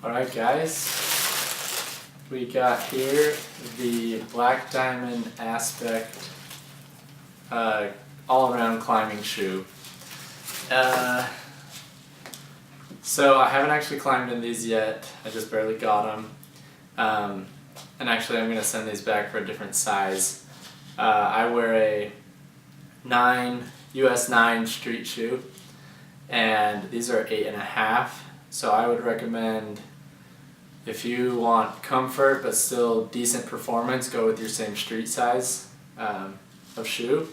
Alright guys, we got here the Black Diamond Aspect all-around climbing shoe. So I haven't actually climbed in these yet, I just barely got them. And actually I'm going to send these back for a different size. I wear a US 9 street shoe, and these are 8.5, so I would recommend, if you want comfort but still decent performance, go with your same street size of shoe.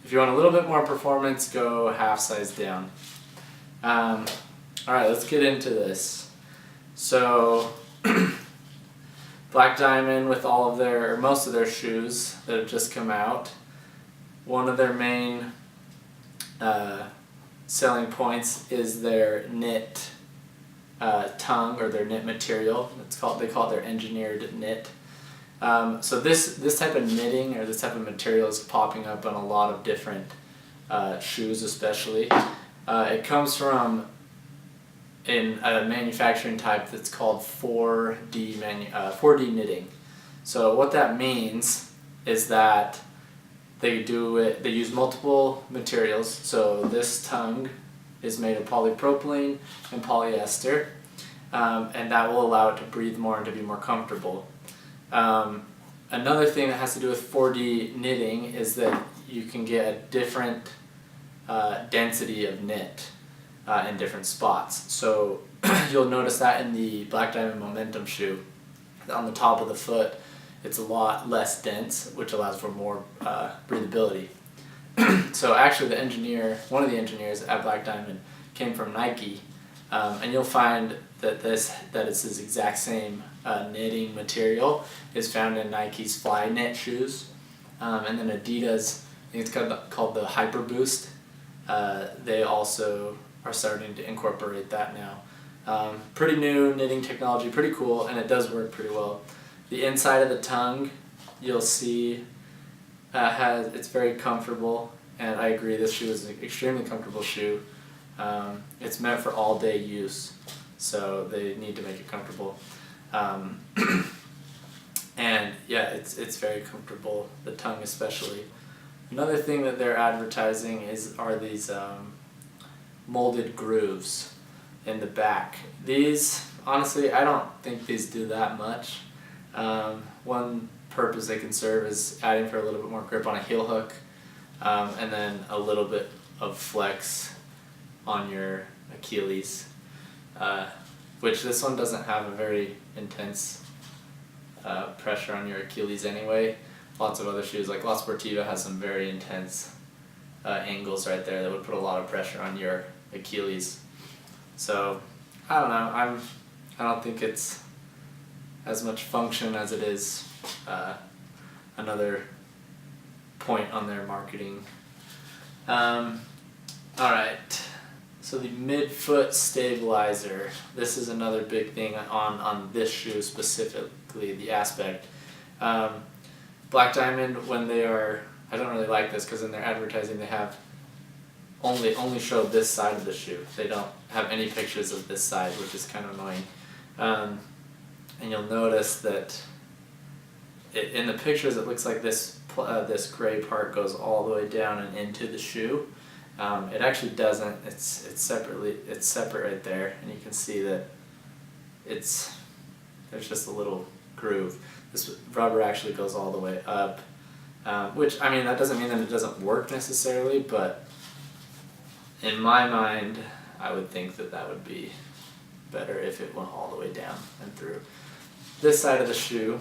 If you want a little bit more performance, go half size down. Alright, let's get into this. So Black Diamond, with all of their, or most of their shoes that have just come out, one of their main selling points is their knit tongue, or their knit material. They call it their engineered knit. So this type of knitting, or this type of material, is popping up on a lot of different shoes, especially. It comes from a manufacturing type that's called 4D knitting. So what that means is that they use multiple materials. So this tongue is made of polypropylene and polyester, and that will allow it to breathe more and to be more comfortable. Another thing that has to do with 4D knitting is that you can get a different density of knit in different spots. So you'll notice that in the Black Diamond Momentum shoe, on the top of the foot, it's a lot less dense, which allows for more breathability. So actually one of the engineers at Black Diamond came from Nike, and you'll find that it's this exact same knitting material is found in Nike's Fly Knit shoes, and then Adidas, I think it's called the Hyper Boost. They also are starting to incorporate that now. Pretty new knitting technology, pretty cool, and it does work pretty well. The inside of the tongue, you'll see, it's very comfortable, and I agree, this shoe is an extremely comfortable shoe. It's meant for all day use, so they need to make it comfortable. And yeah, it's very comfortable, the tongue especially. Another thing that they're advertising are these molded grooves in the back. These, honestly, I don't think these do that much. One purpose they can serve is adding for a little bit more grip on a heel hook, and then a little bit of flex on your Achilles, which this one doesn't have a very intense pressure on your Achilles anyway. Lots of other shoes, like La Sportiva, has some very intense angles right there that would put a lot of pressure on your Achilles. So I don't know, I don't think it's as much function as it is another point on their marketing. Alright, so the midfoot stabilizer. This is another big thing on this shoe specifically, the Aspect. Black Diamond, when they are, I don't really like this because in their advertising they have only show this side of the shoe. They don't have any pictures of this side, which is kind of annoying. And you'll notice that in the pictures it looks like this gray part goes all the way down and into the shoe. It actually doesn't. It's separate right there, and you can see that there's just a little groove. This rubber actually goes all the way up, which, I mean, that doesn't mean that it doesn't work necessarily, but in my mind I would think that would be better if it went all the way down and through. This side of the shoe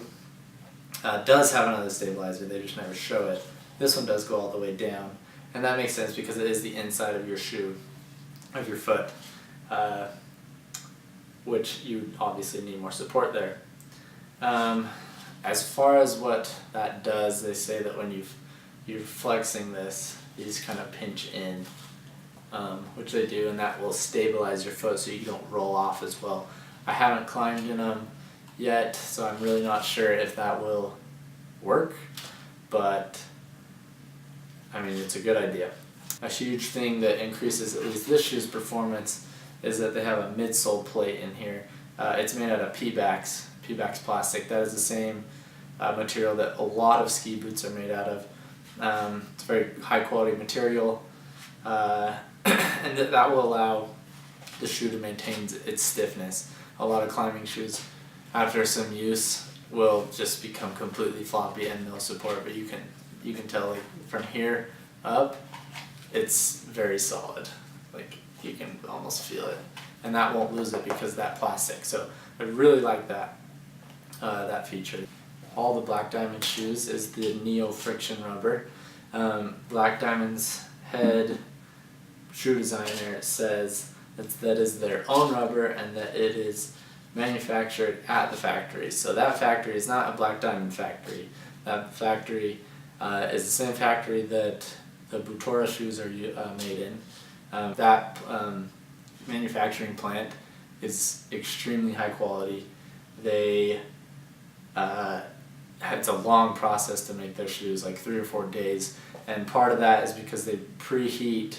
does have another stabilizer, they just never show it. This one does go all the way down, and that makes sense because it is the inside of your shoe, of your foot, which you obviously need more support there. As far as what that does, they say that when you're flexing this, you just kind of pinch in, which they do, and that will stabilize your foot so you don't roll off as well. I haven't climbed in them yet, so I'm really not sure if that will work, but I mean, it's a good idea. A huge thing that increases at least this shoe's performance is that they have a midsole plate in here. It's made out of Pebax plastic. That is the same material that a lot of ski boots are made out of. It's a very high quality material, and that will allow the shoe to maintain its stiffness. A lot of climbing shoes, after some use, will just become completely floppy and no support, but you can tell, like, from here up, it's very solid. Like, you can almost feel it, and that won't lose it because of that plastic. So I really like that feature. All the Black Diamond shoes is the Neo friction rubber. Black Diamond's head shoe designer says that is their own rubber and that it is manufactured at the factory. So that factory is not a Black Diamond factory. That factory is the same factory that the Butora shoes are made in. That manufacturing plant is extremely high quality. It's a long process to make their shoes, like 3 or 4 days, and part of that is because they preheat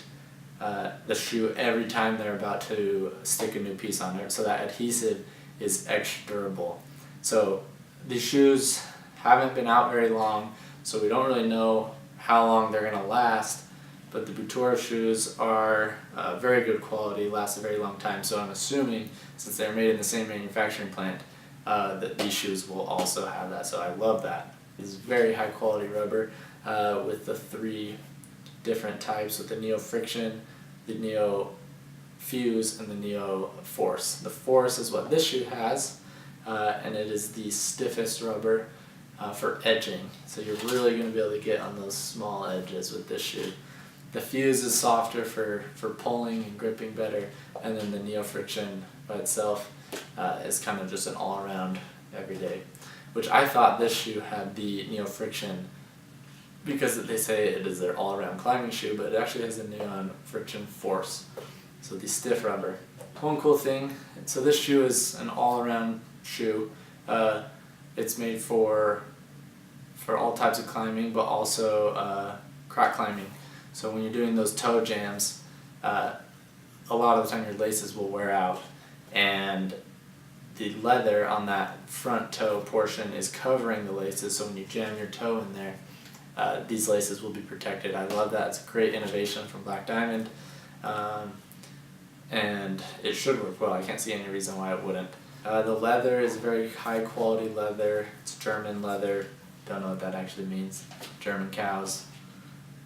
the shoe every time they're about to stick a new piece on it, so that adhesive is extra durable. So these shoes haven't been out very long, so we don't really know how long they're going to last, but the Butora shoes are very good quality, last a very long time, so I'm assuming, since they're made in the same manufacturing plant, that these shoes will also have that, so I love that. It's very high quality rubber with the 3 different types, with the Neo Friction, the Neo Fuse, and the Neo Force. The Force is what this shoe has, and it is the stiffest rubber for edging, so you're really going to be able to get on those small edges with this shoe. The Fuse is softer for pulling and gripping better, and then the Neo Friction by itself is kind of just an all-around everyday, which I thought this shoe had the Neo Friction because they say it is their all-around climbing shoe, but it actually has a Neo Friction Force, so the stiff rubber. One cool thing, so this shoe is an all-around shoe. It's made for all types of climbing, but also crack climbing. So when you're doing those toe jams, a lot of the time your laces will wear out, and the leather on that front toe portion is covering the laces, so when you jam your toe in there, these laces will be protected. I love that. It's a great innovation from Black Diamond, and it should work well. I can't see any reason why it wouldn't. The leather is very high quality leather. It's German leather. Don't know what that actually means. German cows.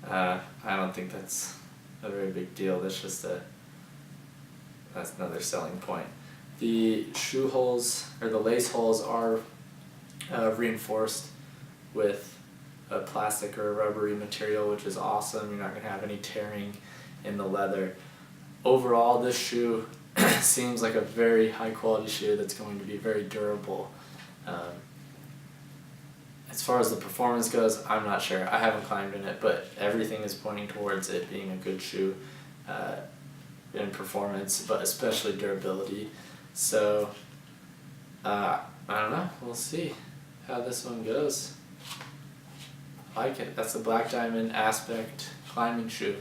I don't think that's a very big deal. That's another selling point. The shoe holes, or the lace holes, are reinforced with a plastic or a rubbery material, which is awesome. You're not going to have any tearing in the leather. Overall, this shoe seems like a very high quality shoe that's going to be very durable. As far as the performance goes, I'm not sure. I haven't climbed in it, but everything is pointing towards it being a good shoe in performance, but especially durability. So, I don't know. We'll see how this one goes. I like it. That's the Black Diamond Aspect climbing shoe.